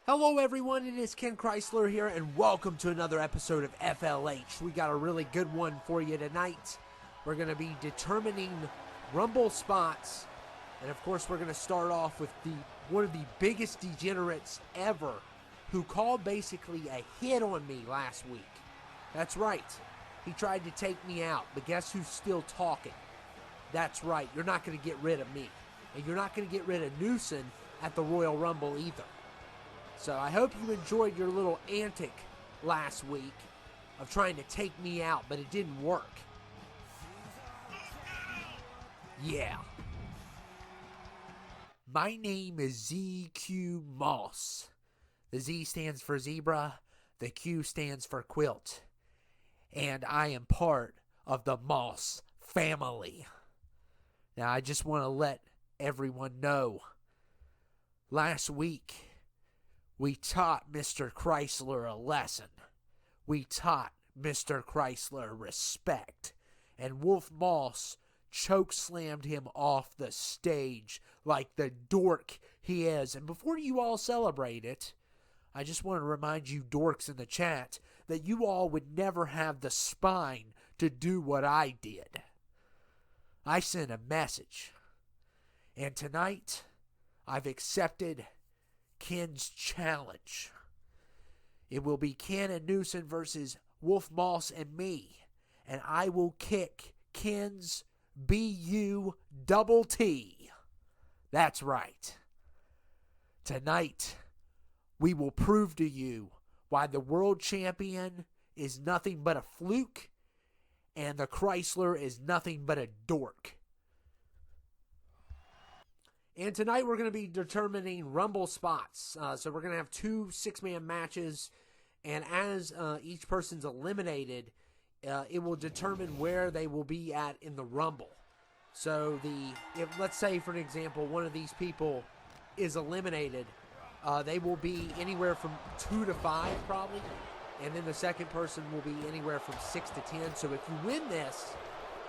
Hello everyone, it is Ken Chrysler here, and welcome to another episode of FLH. We got a really good one for you tonight. We're going to be determining Rumble spots, and of course we're going to start off with one of the biggest degenerates ever, who called basically a hit on me last week. That's right, he tried to take me out, but guess who's still talking? That's right, you're not going to get rid of me, and you're not going to get rid of Newsom at the Royal Rumble either. So I hope you enjoyed your little antic last week of trying to take me out, but it didn't work. Yeah. My name is ZQ Moss. The Z stands for zebra, the Q stands for quilt, and I am part of the Moss family. Now I just want to let everyone know, last week we taught Mr. Chrysler a lesson. We taught Mr. Chrysler respect. And Wolf Moss chokeslammed him off the stage like the dork he is. And before you all celebrate it, I just want to remind you dorks in the chat that you all would never have the spine to do what I did. I sent a message. And tonight, I've accepted Ken's challenge. It will be Ken and Newsom versus Wolf Moss and me, and I will kick Ken's B-U-double-T. That's right. Tonight, we will prove to you why the world champion is nothing but a fluke and the Chrysler is nothing but a dork. And tonight we're going to be determining Rumble spots. So we're going to have 2 6-man matches. And as each person's eliminated, it will determine where they will be at in the Rumble. So let's say, for an example, one of these people is eliminated, they will be anywhere from 2 to 5 probably. And then the second person will be anywhere from 6 to 10. So if you win this,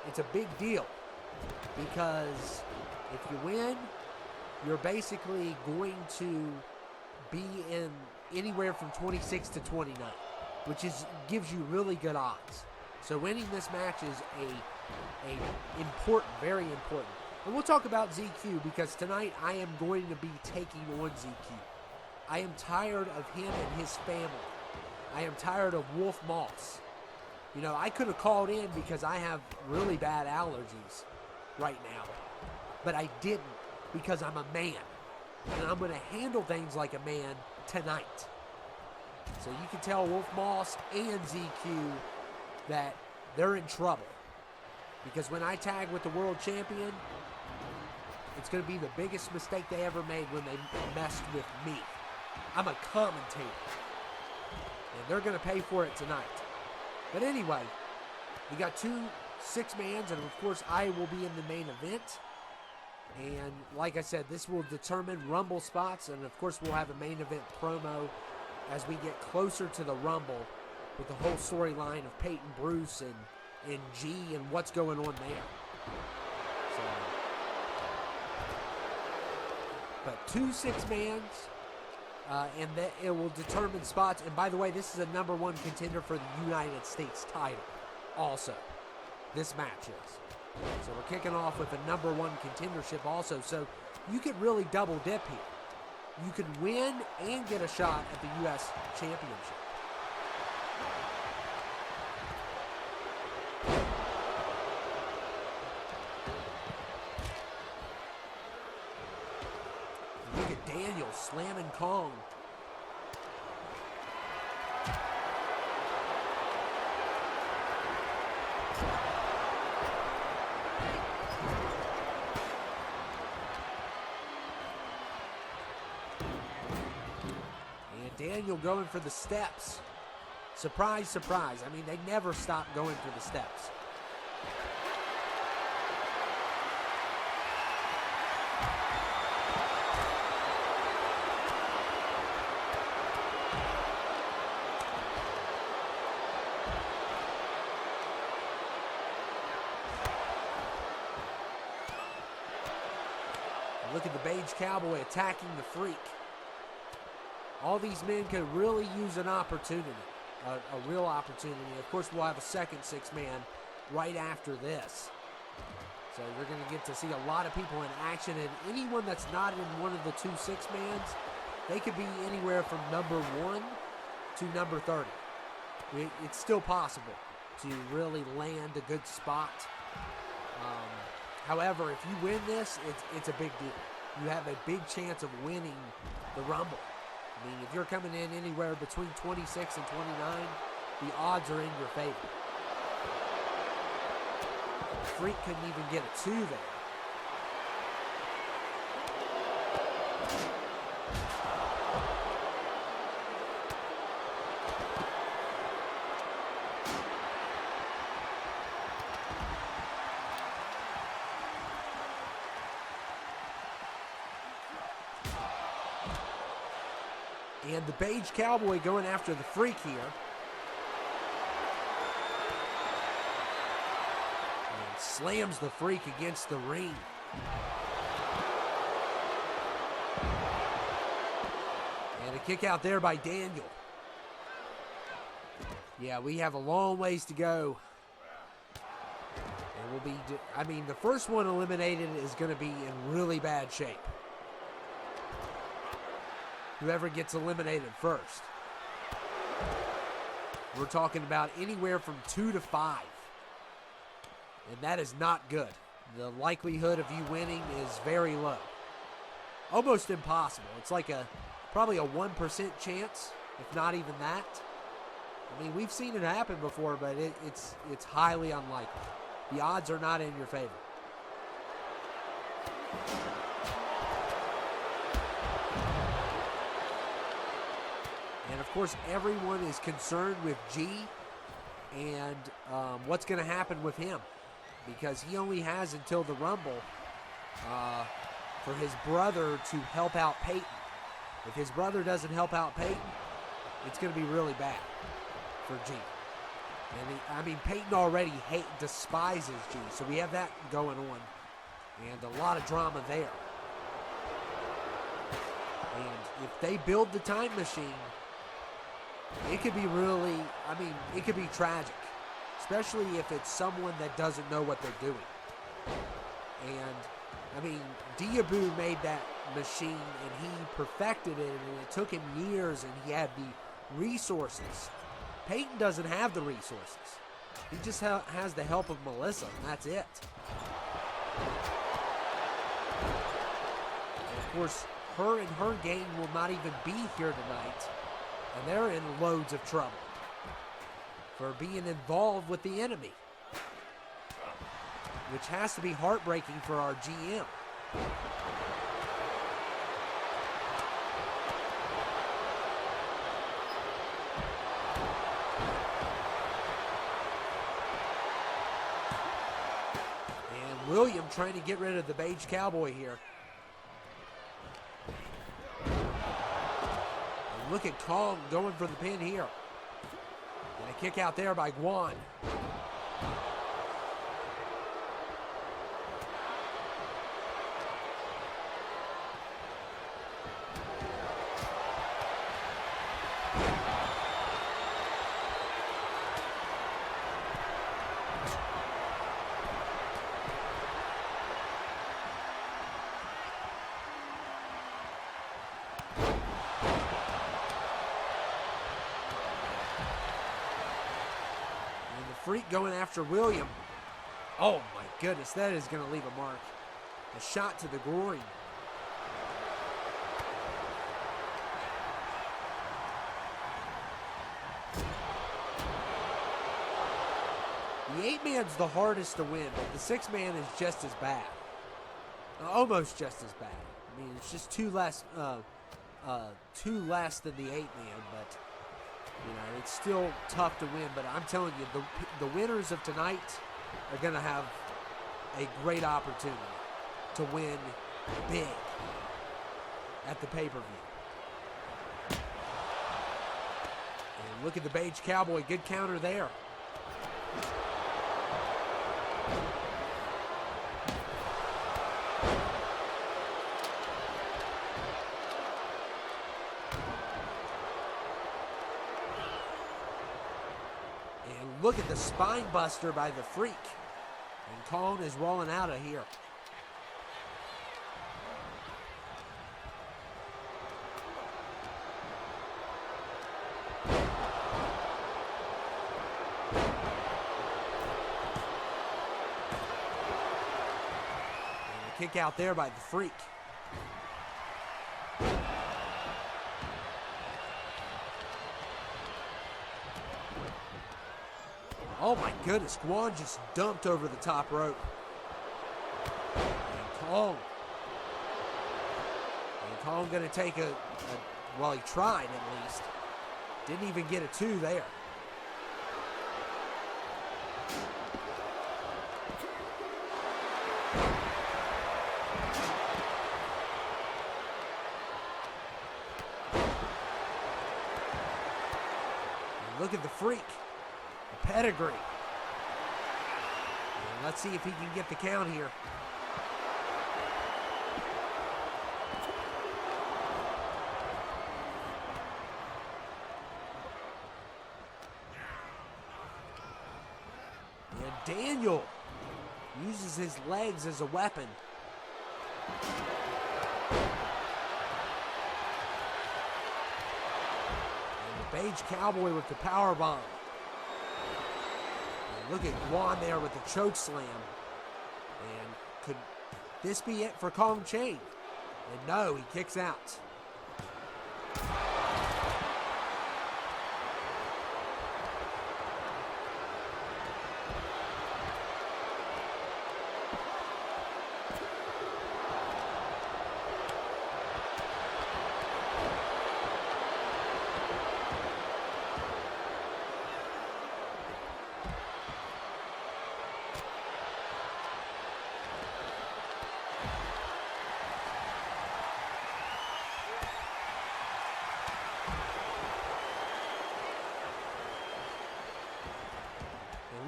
it's a big deal. Because if you win, you're basically going to be in anywhere from 26 to 29, which gives you really good odds. So winning this match is important, very important. And we'll talk about ZQ because tonight I am going to be taking on ZQ. I am tired of him and his family. I am tired of Wolf Moss. You know, I could have called in because I have really bad allergies right now, but I didn't. Because I'm a man, and I'm going to handle things like a man tonight. So you can tell Wolf Moss and ZQ that they're in trouble. Because when I tag with the world champion, it's going to be the biggest mistake they ever made when they messed with me. I'm a commentator, and they're going to pay for it tonight. But anyway, we got 2 6-mans, and of course I will be in the main event. And like I said, this will determine Rumble spots. And of course, we'll have a main event promo as we get closer to the Rumble with the whole storyline of Peyton Bruce and G and what's going on there. But 2 6-mans, and that it will determine spots. And by the way, this is a #1 contender for the United States title also. This match is. So we're kicking off with a #1 contendership also. So you could really double dip here. You could win and get a shot at the U.S. Championship. Look at Daniel slamming Kong. Daniel going for the steps. Surprise, surprise. I mean, they never stop going for the steps. Look at the Beige Cowboy attacking the Freak. All these men could really use an opportunity, a real opportunity. Of course, we'll have a second six-man right after this. So you're going to get to see a lot of people in action, and anyone that's not in one of the two six-mans, they could be anywhere from number 1 to number 30. It's still possible to really land a good spot. However, if you win this, it's a big deal. You have a big chance of winning the Rumble. I mean, if you're coming in anywhere between 26 and 29, the odds are in your favor. Freak couldn't even get a 2 there. And the Beige Cowboy going after the Freak here. And slams the Freak against the ring. And a kick out there by Daniel. Yeah, we have a long ways to go. And we'll be, I mean, the first one eliminated is going to be in really bad shape. Whoever gets eliminated first. We're talking about anywhere from 2 to 5. And that is not good. The likelihood of you winning is very low. Almost impossible. It's like probably a 1% chance, if not even that. I mean, we've seen it happen before, but it's highly unlikely. The odds are not in your favor. And, of course, everyone is concerned with G and what's going to happen with him, because he only has until the Rumble for his brother to help out Peyton. If his brother doesn't help out Peyton, it's going to be really bad for G. And, Peyton already despises G, so we have that going on. And a lot of drama there. And if they build the time machine, it could be really, it could be tragic, especially if it's someone that doesn't know what they're doing. And, Diabu made that machine, and he perfected it, and it took him years, and he had the resources. Peyton doesn't have the resources. He just has the help of Melissa, and that's it. And, of course, her and her gang will not even be here tonight. And they're in loads of trouble for being involved with the enemy, which has to be heartbreaking for our GM. And William trying to get rid of the Beige Cowboy here. Look at Kong going for the pin here. And a kick out there by Guan. Freak going after William. Oh my goodness, that is going to leave a mark. A shot to the groin. The 8-man's the hardest to win, but the 6-man is just as bad. Almost just as bad. It's just two less than the 8-man, but it's still tough to win. But I'm telling you, the winners of tonight are going to have a great opportunity to win big at the pay-per-view. And look at the Beige Cowboy. Good counter there. look at the spine buster by the Freak. And Kong is rolling out of here. And a kick out there by the Freak. Oh my goodness, Guan just dumped over the top rope. And Kong gonna take well, he tried at least. Didn't even get a 2 there. And look at the Freak. Pedigree. And let's see if he can get the count here. And Daniel uses his legs as a weapon. And the Beige Cowboy with the power bomb. Look at Guan there with the choke slam. And could this be it for Kong Chain? And no, he kicks out.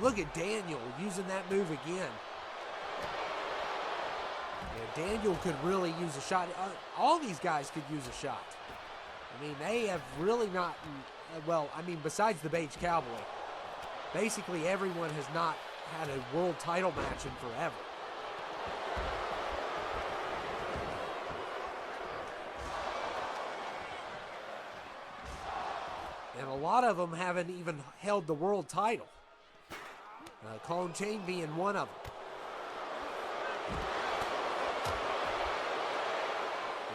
Look at Daniel using that move again. Yeah, Daniel could really use a shot. All these guys could use a shot. I mean, they have really not, well, I mean, besides the Beige Cowboy, basically everyone has not had a world title match in forever. And a lot of them haven't even held the world title. Kong Chain being one of them.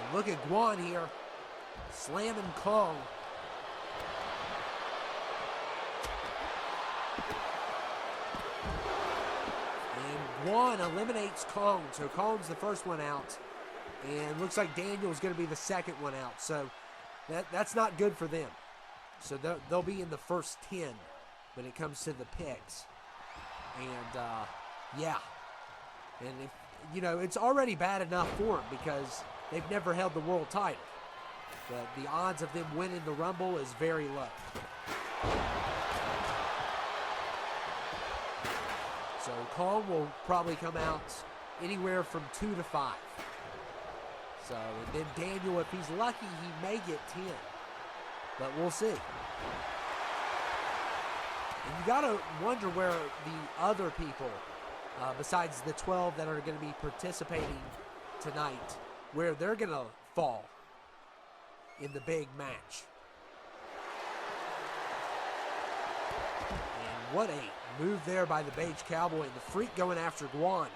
And look at Guan here, slamming Kong. And Guan eliminates Kong, so Kong's the first one out. And looks like Daniel's going to be the second one out, so that's not good for them. So they'll be in the first 10 when it comes to the picks. And, yeah. And, if you know, it's already bad enough for them because they've never held the world title. But the odds of them winning the Rumble is very low. So Kong will probably come out anywhere from 2 to 5. So, and then Daniel, if he's lucky, he may get 10. But we'll see. And you got to wonder where the other people, besides the 12 that are going to be participating tonight, where they're going to fall in the big match. And what a move there by the Beige Cowboy, and the Freak going after Guan.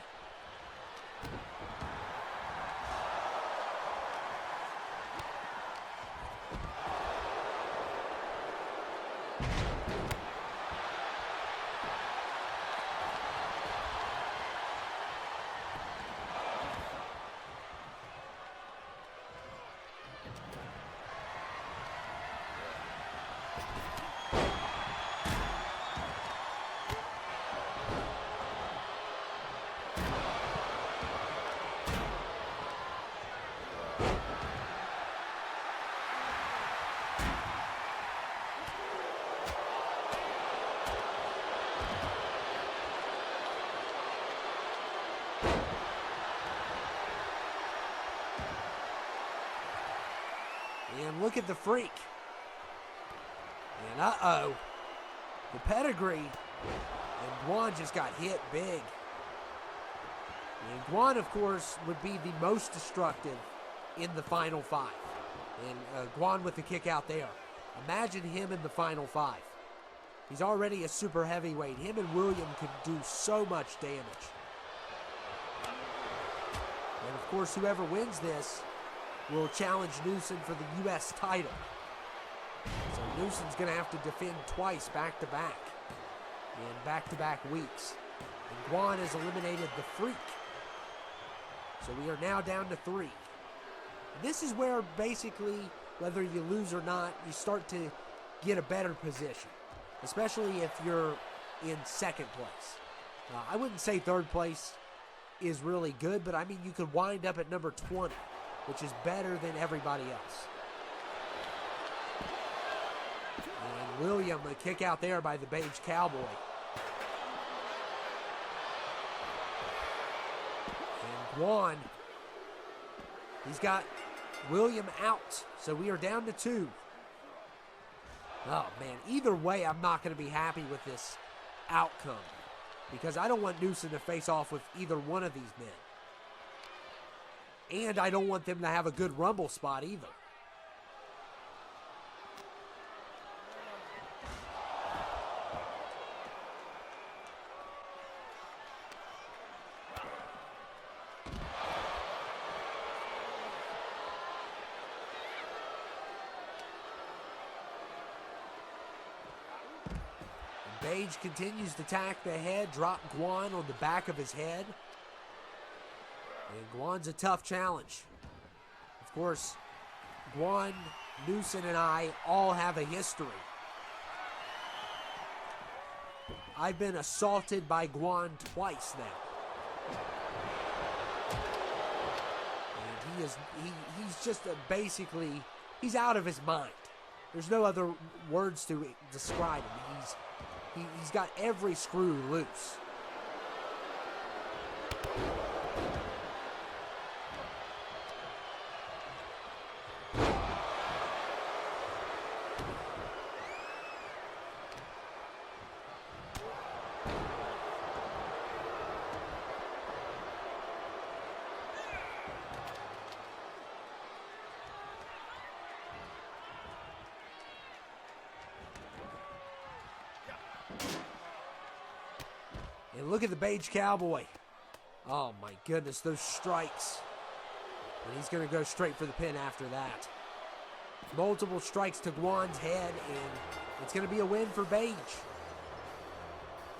And look at the Freak. And uh-oh. The pedigree And Guan just got hit big. And Guan, of course, would be the most destructive in the final 5. And Guan with the kick out there. Imagine him in the final 5. He's already a super heavyweight. Him and William could do so much damage. And of course, whoever wins this will challenge Newson for the U.S. title. So Newson's going to have to defend twice back-to-back in back-to-back weeks. And Guan has eliminated the Freak. So we are now down to 3. This is where basically, whether you lose or not, you start to get a better position, especially if you're in second place. I wouldn't say third place is really good, but I mean, you could wind up at number 20, which is better than everybody else. And William, a kick out there by the Beige Cowboy. And Guan, he's got William out, so we are down to 2. Oh man, either way, I'm not going to be happy with this outcome because I don't want Newson to face off with either one of these men. And I don't want them to have a good Rumble spot either. Beige continues to attack the head, drop Guan on the back of his head. And Guan's a tough challenge. Of course, Guan, Newson, and I all have a history. I've been assaulted by Guan twice now. And he's just basically, he's out of his mind. There's no other words to describe him. He's got every screw loose. And look at the Beige Cowboy. Oh my goodness, those strikes. And he's going to go straight for the pin after that. Multiple strikes to Guan's head, and it's going to be a win for Beige.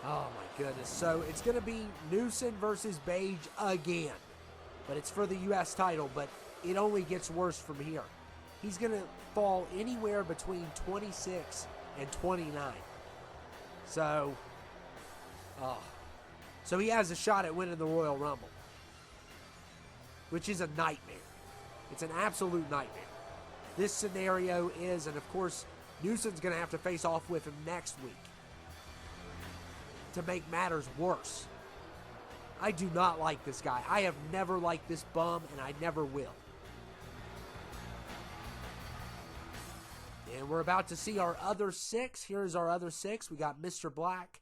Oh my goodness. So it's going to be Newson versus Beige again. But it's for the U.S. title, but it only gets worse from here. He's going to fall anywhere between 26 and 29. So he has a shot at winning the Royal Rumble, which is a nightmare. It's an absolute nightmare. This scenario is, and of course, Newson's going to have to face off with him next week to make matters worse. I do not like this guy. I have never liked this bum, and I never will. And we're about to see our other 6. Here's our other 6. We got Mr. Black,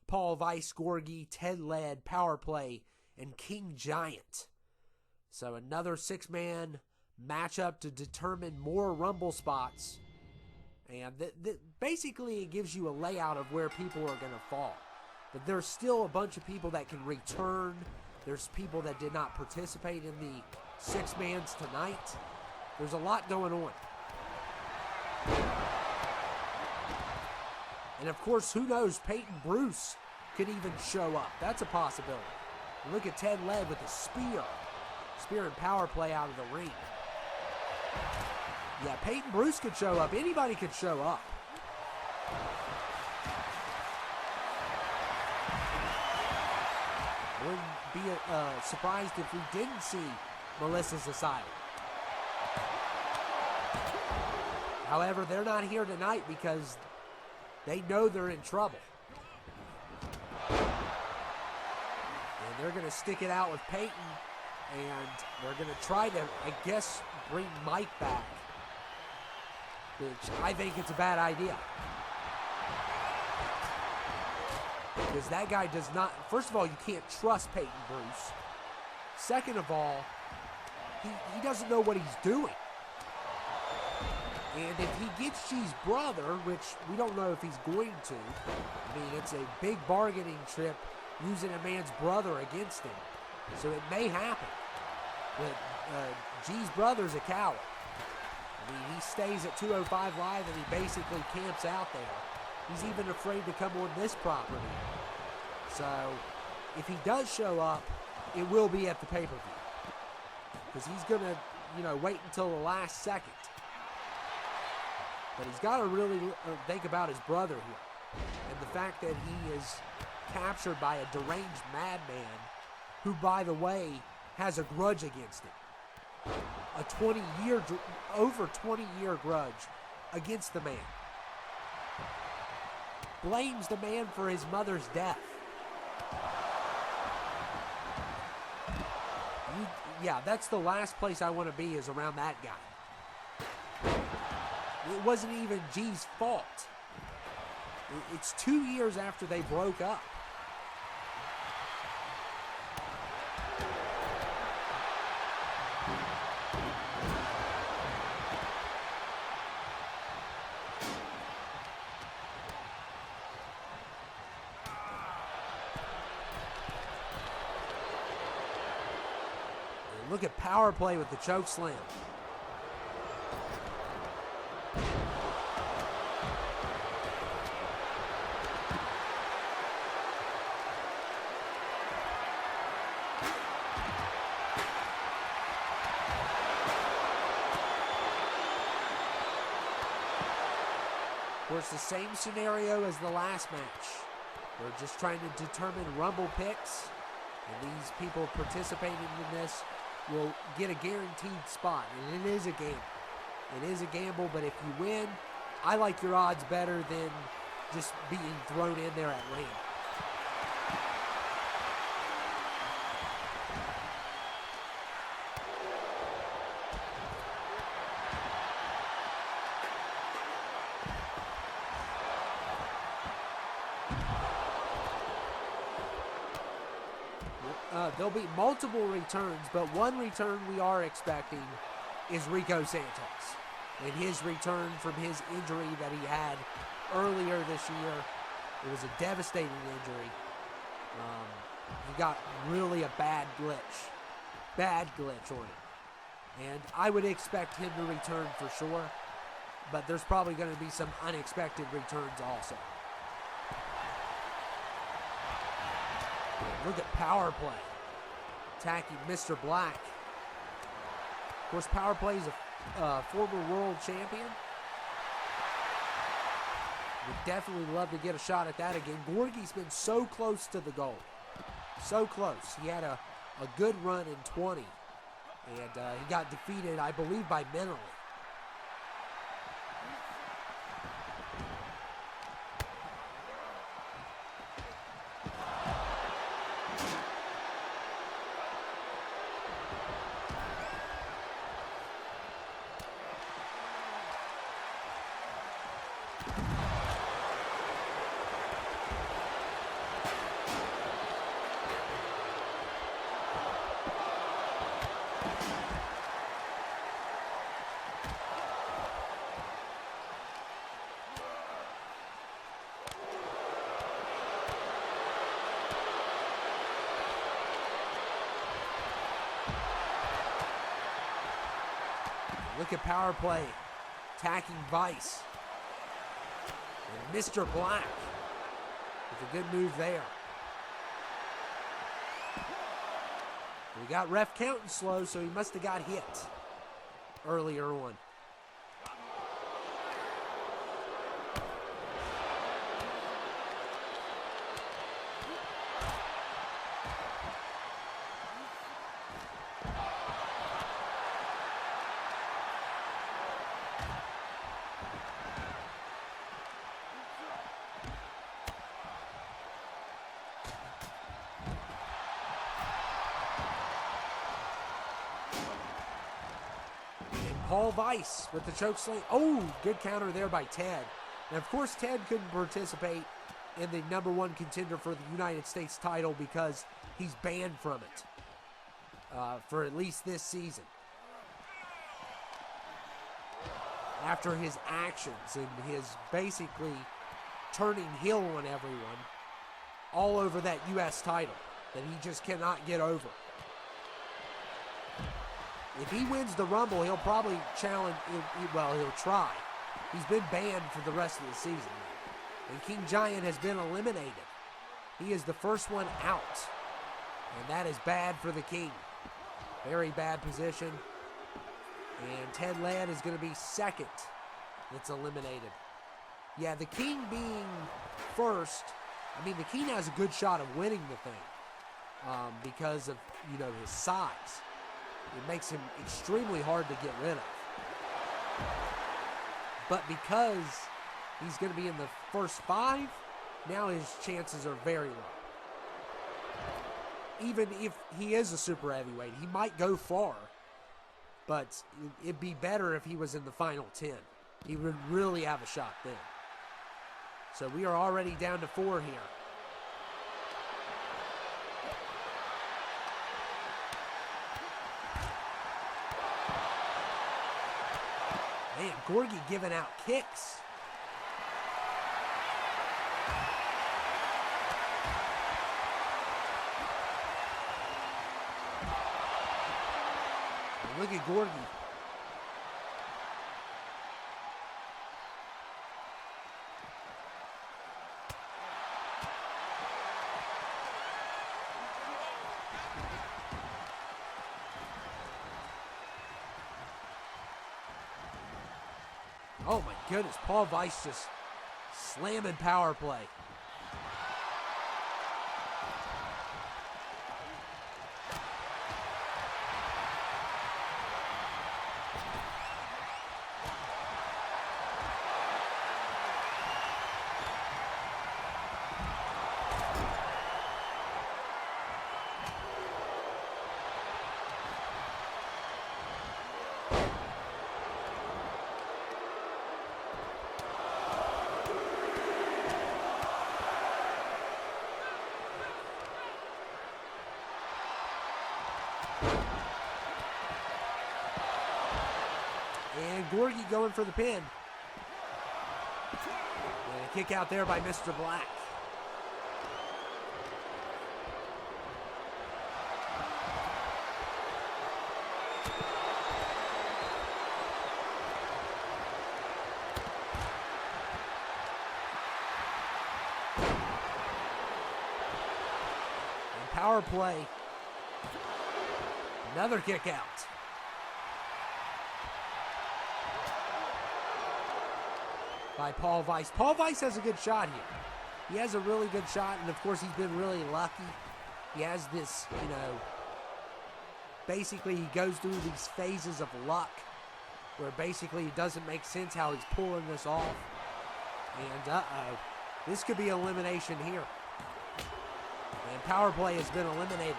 Paul Weiss, Gorgie, Ted Ladd, Power Play, and King Giant. So another 6-man matchup to determine more Rumble spots. And basically it gives you a layout of where people are going to fall. But there's still a bunch of people that can return. There's people that did not participate in the 6-mans tonight. There's a lot going on. And of course, who knows, Peyton Bruce could even show up. That's a possibility. And look at Ted Ladd with a spear. Spear and Power Play out of the ring. Yeah, Peyton Bruce could show up. Anybody could show up. I wouldn't be surprised if we didn't see Melissa's Asylum. However, they're not here tonight because they know they're in trouble. And they're going to stick it out with Peyton. And they're going to try to, I guess, bring Mike back. Which I think it's a bad idea. Because that guy does not, first of all, you can't trust Peyton Bruce. Second of all, he doesn't know what he's doing. And if he gets G's brother, which we don't know if he's going to, I mean, it's a big bargaining trip using a man's brother against him. So it may happen. But G's brother's a coward. I mean, he stays at 205 Live and he basically camps out there. He's even afraid to come on this property. So if he does show up, it will be at the pay-per-view. Because he's going to, wait until the last second. But he's got to really think about his brother here. And the fact that he is captured by a deranged madman who, by the way, has a grudge against him. Over 20-year grudge against the man. Blames the man for his mother's death. Yeah, that's the last place I want to be, is around that guy. It wasn't even G's fault. It's 2 years after they broke up. And look at power play with the choke slam. Of course, the same scenario as the last match. We're just trying to determine Rumble picks, and these people participating in this will get a guaranteed spot, and it is a gamble. It is a gamble, but if you win, I like your odds better than just being thrown in there at random. There'll be multiple returns, but one return we are expecting is Rico Santos. And his return from his injury that he had earlier this year. It was a devastating injury. He got really a bad glitch on it. And I would expect him to return for sure, but there's probably going to be some unexpected returns also. Look at power play. Attacking Mr. Black. Of course, power play is a former world champion. Would definitely love to get a shot at that again. Gorgie's been so close to the goal. So close. He had a good run in 20. And he got defeated, I believe, by Menely. Look at power play, attacking Vice. And Mr. Black with a good move there. We got ref counting slow, so he must have got hit earlier on. Paul Vice with the choke slam. Oh, good counter there by Ted. And of course, Ted couldn't participate and the #1 contender for the United States title because he's banned from it for at least this season. After his actions and his basically turning heel on everyone all over that U.S. title that he just cannot get over. If he wins the Rumble, he'll probably challenge, he'll try. He's been banned for the rest of the season. And King Giant has been eliminated. He is the first one out. And that is bad for the King. Very bad position. And Ted Ladd is going to be second. That's eliminated. Yeah, the King being first, I mean, the King has a good shot of winning the thing because of, his size. It makes him extremely hard to get rid of. But because he's going to be in the first 5, now his chances are very low. Even if he is a super heavyweight, he might go far, but it'd be better if he was in the final 10. He would really have a shot then. So we are already down to 4 here. Man, Gorgie giving out kicks. And look at Gorgie. Oh my goodness, Paul Weiss just slamming power play. And Gorgie going for the pin. And a kick out there by Mr. Black. And power play. Another kick out. By Paul Weiss. Paul Weiss has a good shot here. He has a really good shot, and of course he's been really lucky. He has this, basically he goes through these phases of luck where basically it doesn't make sense how he's pulling this off. And this could be elimination here. And power play has been eliminated.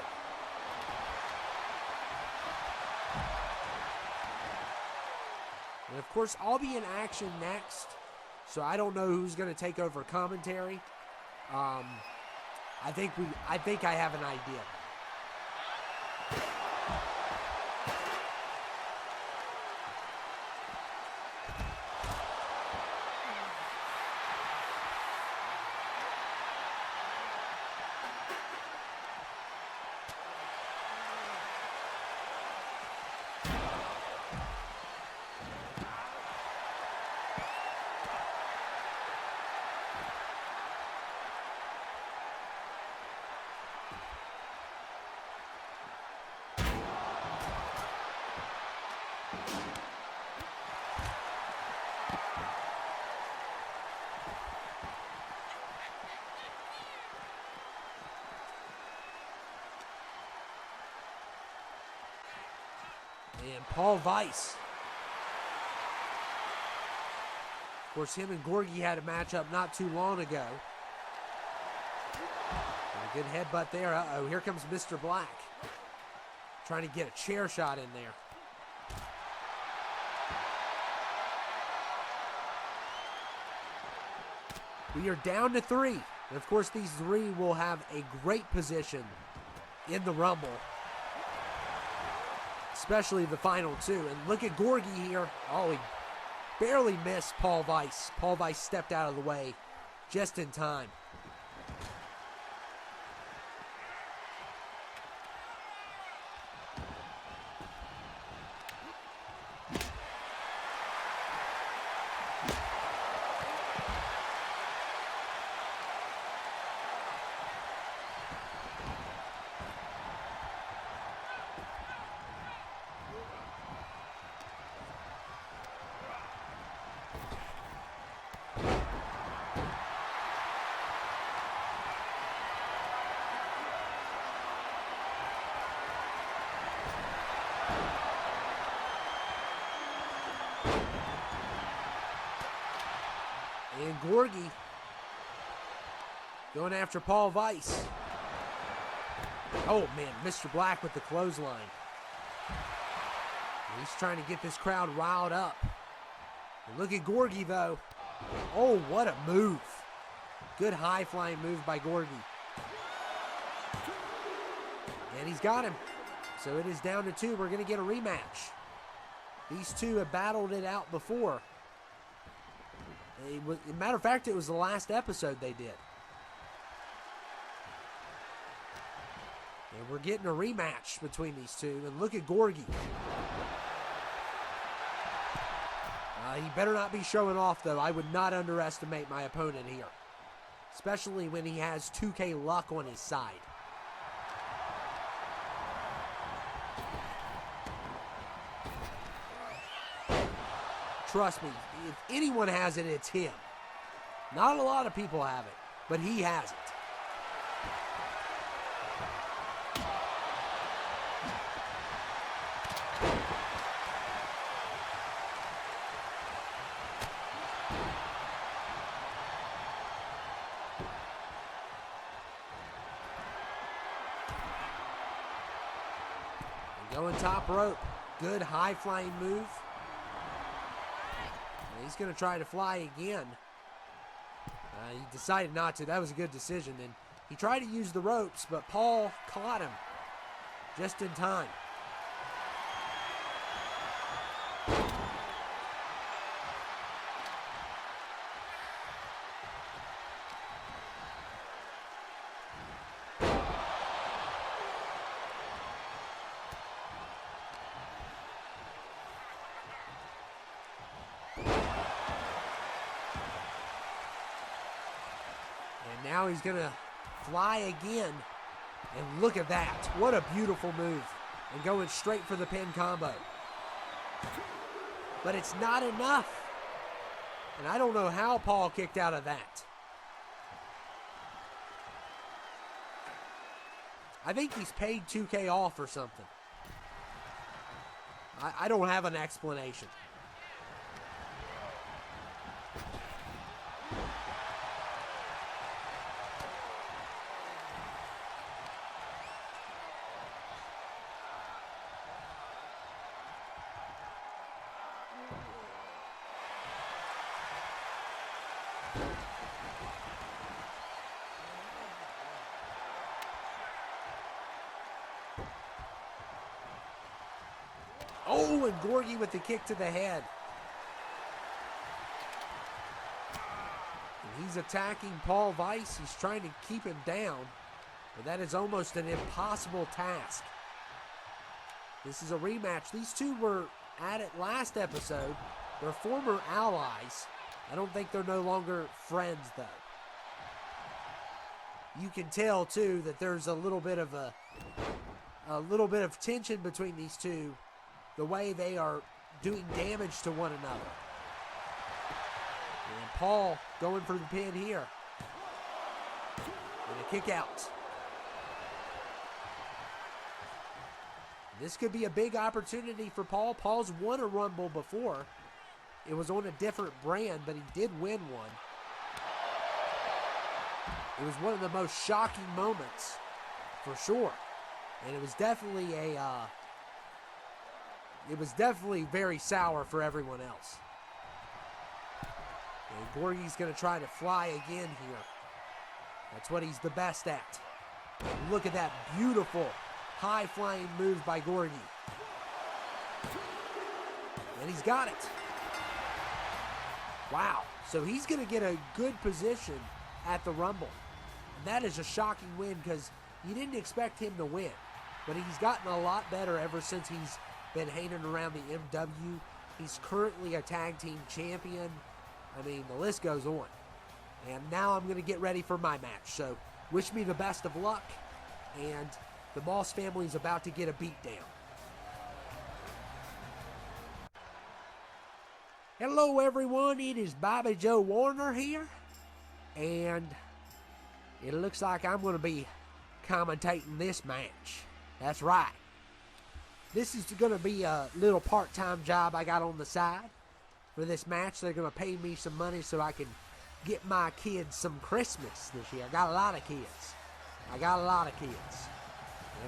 And of course I'll be in action next. So I don't know who's going to take over commentary. I think I have an idea. And Paul Weiss. Of course, him and Gorgie had a matchup not too long ago. And a good headbutt there. Uh-oh, here comes Mr. Black. Trying to get a chair shot in there. We are down to 3. And of course, these three will have a great position in the Rumble, especially the final two. And look at Gorgie here. Oh, he barely missed Paul Weiss. Paul Weiss stepped out of the way just in time. And Gorgie going after Paul Weiss. Oh man, Mr. Black with the clothesline. He's trying to get this crowd riled up. And look at Gorgie though. Oh, what a move. Good high flying move by Gorgie. And he's got him. So it is down to 2. We're going to get a rematch. These two have battled it out before. As a matter of fact, it was the last episode they did. And we're getting a rematch between these two. And look at Gorgie. He better not be showing off, though. I would not underestimate my opponent here, especially when he has 2K luck on his side. Trust me, if anyone has it, it's him. Not a lot of people have it, but he has it. And going top rope. Good high flying move. He's going to try to fly again. He decided not to. That was a good decision. And he tried to use the ropes, but Paul caught him just in time. Now he's going to fly again. And look at that. What a beautiful move. And going straight for the pin combo. But it's not enough. And I don't know how Paul kicked out of that. I think he's paid 2K off or something. I don't have an explanation. Oh, and Gorgie with the kick to the head. And he's attacking Paul Weiss. He's trying to keep him down, but that is almost an impossible task. This is a rematch. These two were at it last episode. They're former allies. I don't think they're no longer friends, though. You can tell, too, that there's a little bit of tension between these two. The way they are doing damage to one another. And Paul going for the pin here. And a kick out. This could be a big opportunity for Paul. Paul's won a Rumble before. It was on a different brand, but he did win one. It was one of the most shocking moments, for sure. And it was definitely very sour for everyone else. And Gorgie's going to try to fly again here. That's what he's the best at. And look at that beautiful high-flying move by Gorgie. And he's got it. Wow. So he's going to get a good position at the Rumble. And that is a shocking win because you didn't expect him to win. But he's gotten a lot better ever since he's been hanging around the MW. He's currently a tag team champion. I mean, the list goes on. And now I'm going to get ready for my match. So wish me the best of luck. And the Moss family is about to get a beatdown. Hello everyone, it is Bobby Joe Warner here. And it looks like I'm going to be commentating this match. That's right. This is going to be a little part-time job I got on the side for this match. They're going to pay me some money so I can get my kids some Christmas this year. I got a lot of kids. And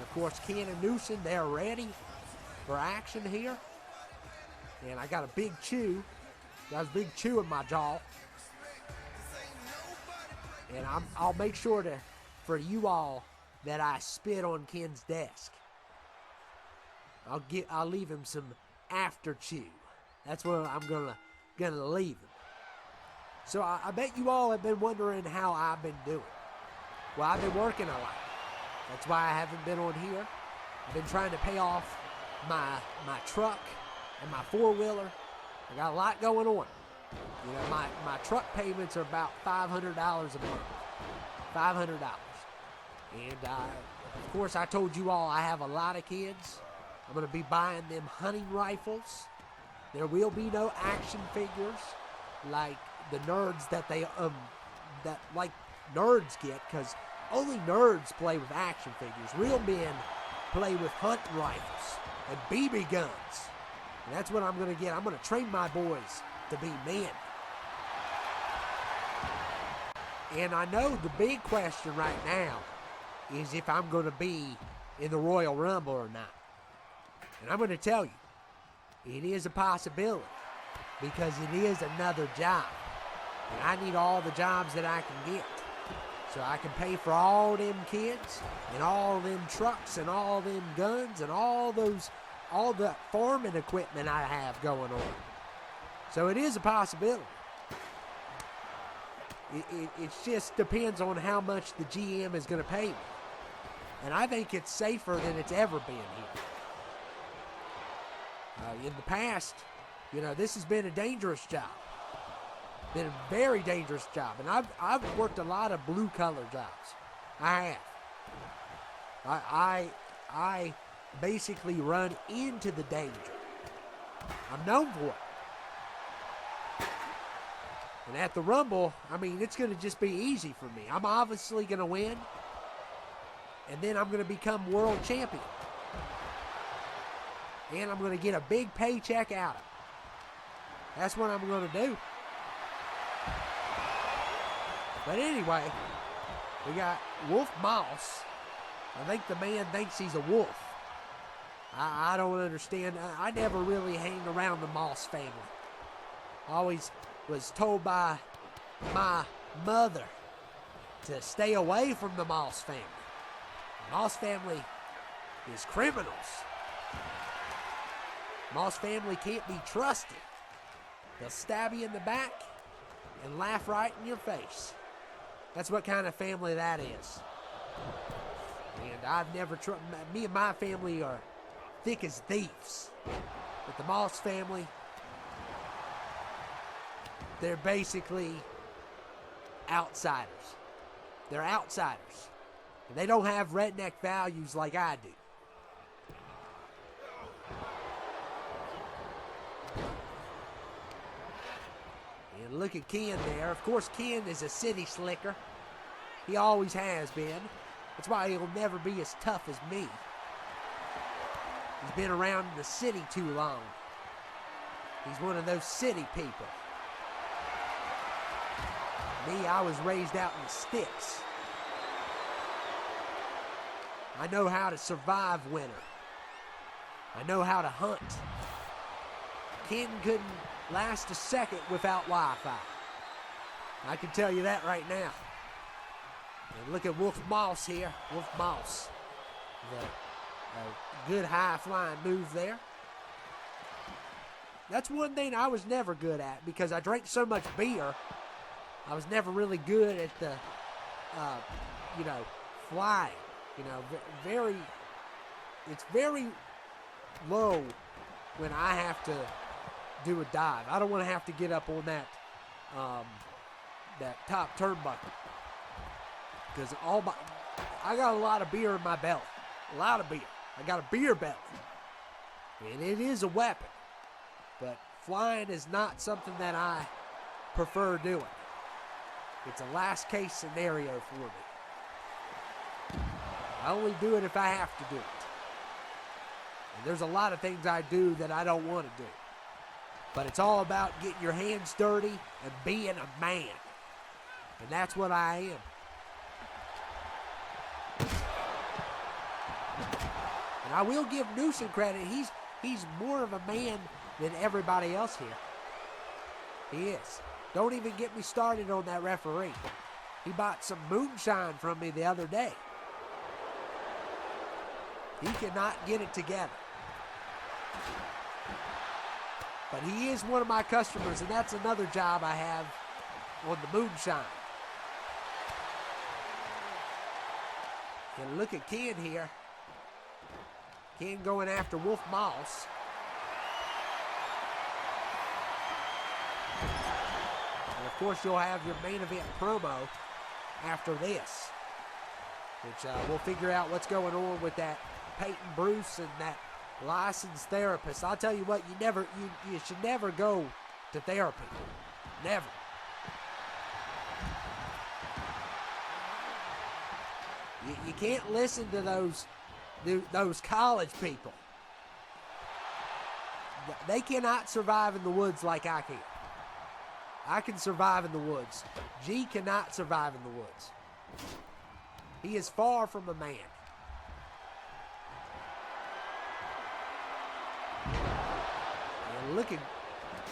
of course, Ken and Newsom, they're ready for action here. And I got a big chew. Got a big chew in my jaw. And I'll make sure for you all that I spit on Ken's desk. I'll leave him some after chew. That's what I'm gonna leave him. So I bet you all have been wondering how I've been doing. Well, I've been working a lot. That's why I haven't been on here. I've been trying to pay off my truck and my four-wheeler. I got a lot going on. You know, my truck payments are about $500 a month. $500. And of course, I told you all I have a lot of kids. I'm going to be buying them hunting rifles. There will be no action figures like the nerds that nerds get, because only nerds play with action figures. Real men play with hunting rifles and BB guns. And that's what I'm going to get. I'm going to train my boys to be men. And I know the big question right now is if I'm going to be in the Royal Rumble or not. And I'm going to tell you, it is a possibility because it is another job. And I need all the jobs that I can get. So I can pay for all them kids and all them trucks and all them guns and all the farming equipment I have going on. So it is a possibility. It just depends on how much the GM is going to pay me. And I think it's safer than it's ever been here. In the past, you know, this has been a dangerous job. Been a very dangerous job. And I've worked a lot of blue-collar jobs. I have. I basically run into the danger. I'm known for it. And at the Rumble, I mean, it's going to just be easy for me. I'm obviously going to win. And then I'm going to become world champion. And I'm going to get a big paycheck out of it. That's what I'm going to do. But anyway, we got Wolf Moss. I think the man thinks he's a wolf. I don't understand. I never really hanged around the Moss family. I always was told by my mother to stay away from the Moss family. The Moss family is criminals. Moss family can't be trusted. They'll stab you in the back and laugh right in your face. That's what kind of family that is. And I've never tried. Me and my family are thick as thieves. But the Moss family, they're basically outsiders. They're outsiders. And they don't have redneck values like I do. And look at Ken there. Of course, Ken is a city slicker. He always has been. That's why he'll never be as tough as me. He's been around the city too long. He's one of those city people. Me, I was raised out in the sticks. I know how to survive winter. I know how to hunt. Ken couldn't last a second without Wi-Fi. I can tell you that right now. And look at Wolf Moss here. Wolf Moss. A good high-flying move there. That's one thing I was never good at because I drank so much beer. I was never really good at the, flying. It's very low when I have to do a dive. I don't want to have to get up on that top turnbuckle because I got a lot of beer in my belly. A lot of beer. I got a beer belly. And it is a weapon. But flying is not something that I prefer doing. It's a last case scenario for me. I only do it if I have to do it. And there's a lot of things I do that I don't want to do. But it's all about getting your hands dirty and being a man. And that's what I am. And I will give Newsom credit. He's more of a man than everybody else here. He is. Don't even get me started on that referee. He bought some moonshine from me the other day. He cannot get it together. But he is one of my customers, and that's another job I have on the moonshine. And look at Ken here. Ken going after Wolf Moss. And of course, you'll have your main event promo after this, which we'll figure out what's going on with that Peyton Bruce and that licensed therapist. I'll tell you what, you should never go to therapy. Never. You can't listen to those college people. They cannot survive in the woods like I can. I can survive in the woods. G cannot survive in the woods. He is far from a man. And look at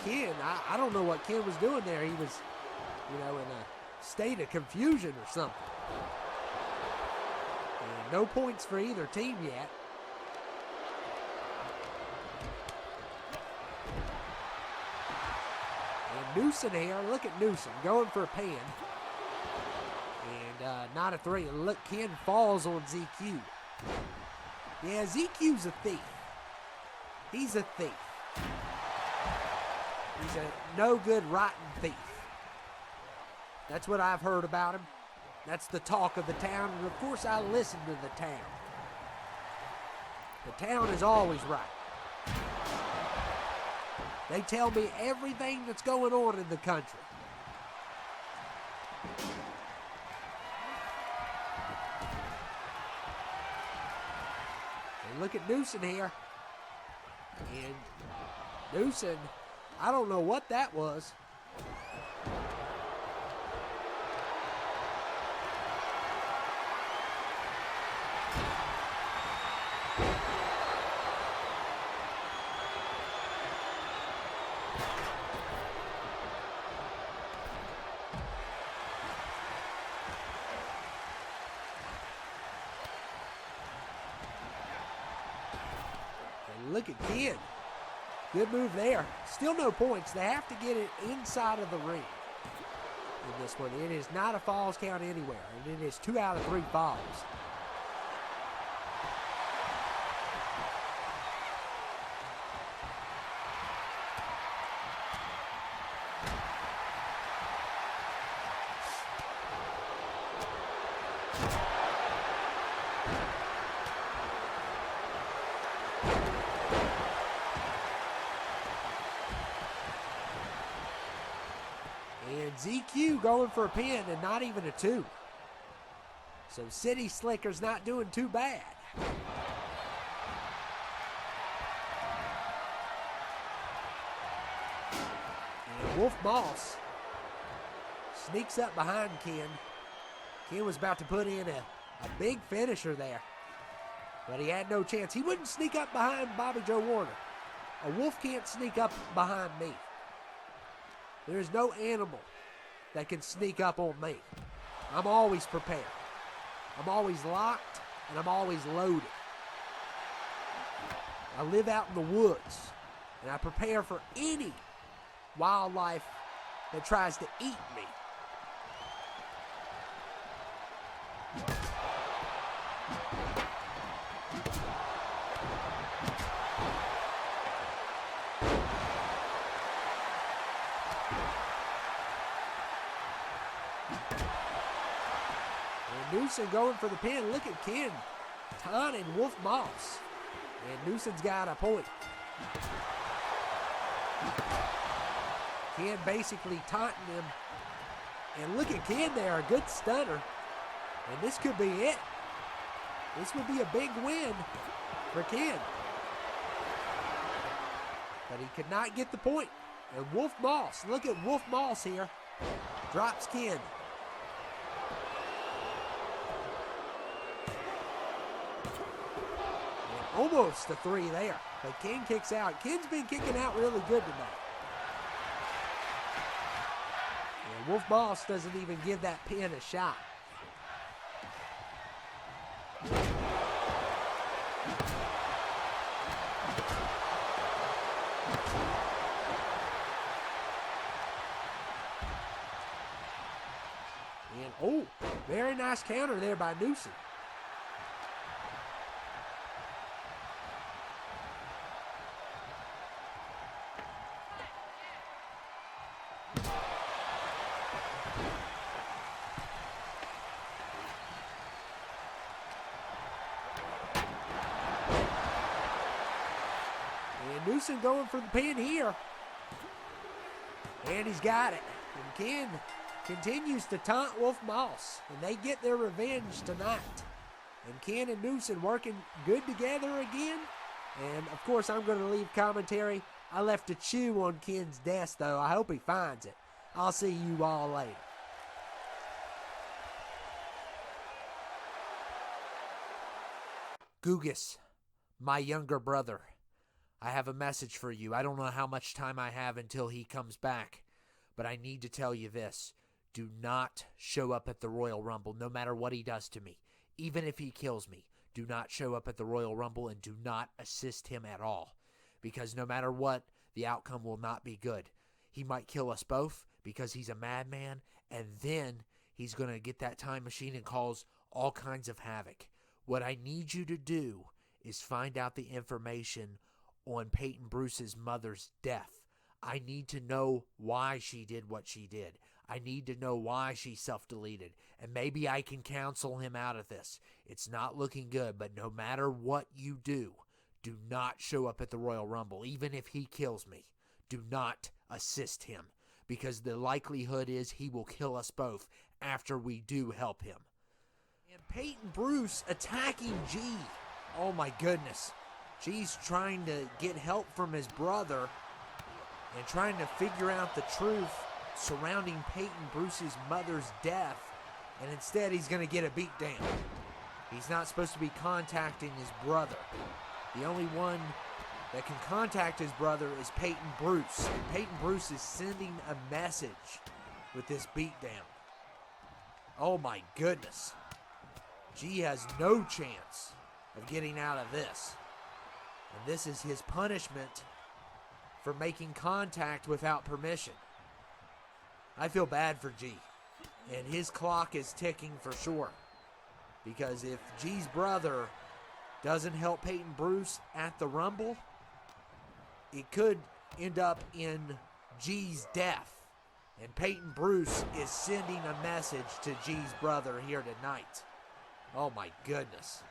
Ken. I don't know what Ken was doing there. He was, in a state of confusion or something. And no points for either team yet. And Newsom here, look at Newsom going for a pin. And not a three. Look, Ken falls on ZQ. Yeah, ZQ's a thief. He's a thief. He's a no good, rotten thief. That's what I've heard about him. That's the talk of the town, and of course I listen to the town. The town is always right. They tell me everything that's going on in the country. And look at Newsom here. And Newsom, I don't know what that was. Look at Ken. Good move there. Still no points. They have to get it inside of the ring in this one. It is not a falls count anywhere, and it is 2 out of 3 falls. ZQ going for a pin and not even a 2. So City Slicker's not doing too bad. And Wolf Moss sneaks up behind Ken. Ken was about to put in a big finisher there, but he had no chance. He wouldn't sneak up behind Bobby Joe Warner. A wolf can't sneak up behind me. There is no animal that can sneak up on me. I'm always prepared. I'm always locked, and I'm always loaded. I live out in the woods, and I prepare for any wildlife that tries to eat me. And Newsom going for the pin. Look at Ken taunting Wolf Moss. And Newsom's got a point. Ken basically taunting him. And look at Ken there, a good stunner. And this could be it. This would be a big win for Ken. But he could not get the point. And Wolf Moss, look at Wolf Moss here. Drops Ken. And almost a 3 there. But Ken kicks out. Ken's been kicking out really good tonight. And Wolf Moss doesn't even give that pin a shot. And oh, very nice counter there by Newsom. And Newsom going for the pin here. And he's got it. And Ken continues to taunt Wolf Moss. And they get their revenge tonight. And Ken and Newsom working good together again. And, of course, I'm going to leave commentary. I left a chew on Ken's desk, though. I hope he finds it. I'll see you all later. Gugas, my younger brother, I have a message for you. I don't know how much time I have until he comes back, but I need to tell you this. Do not show up at the Royal Rumble, no matter what he does to me. Even if he kills me, do not show up at the Royal Rumble and do not assist him at all. Because no matter what, the outcome will not be good. He might kill us both because he's a madman, and then he's going to get that time machine and cause all kinds of havoc. What I need you to do is find out the information on Peyton Bruce's mother's death. I need to know why she did what she did. I need to know why she self-deleted. And maybe I can counsel him out of this. It's not looking good, but no matter what you do not show up at the Royal Rumble. Even if he kills me, do not assist him. Because the likelihood is he will kill us both after we do help him. And Peyton Bruce attacking G. Oh my goodness. G's trying to get help from his brother and trying to figure out the truth surrounding Peyton Bruce's mother's death, and instead he's going to get a beat down. He's not supposed to be contacting his brother. The only one that can contact his brother is Peyton Bruce, and Peyton Bruce is sending a message with this beat down. Oh my goodness. G has no chance of getting out of this. And this is his punishment for making contact without permission. I feel bad for G. And his clock is ticking for sure. Because if G's brother doesn't help Peyton Bruce at the Rumble, it could end up in G's death. And Peyton Bruce is sending a message to G's brother here tonight. Oh my goodness.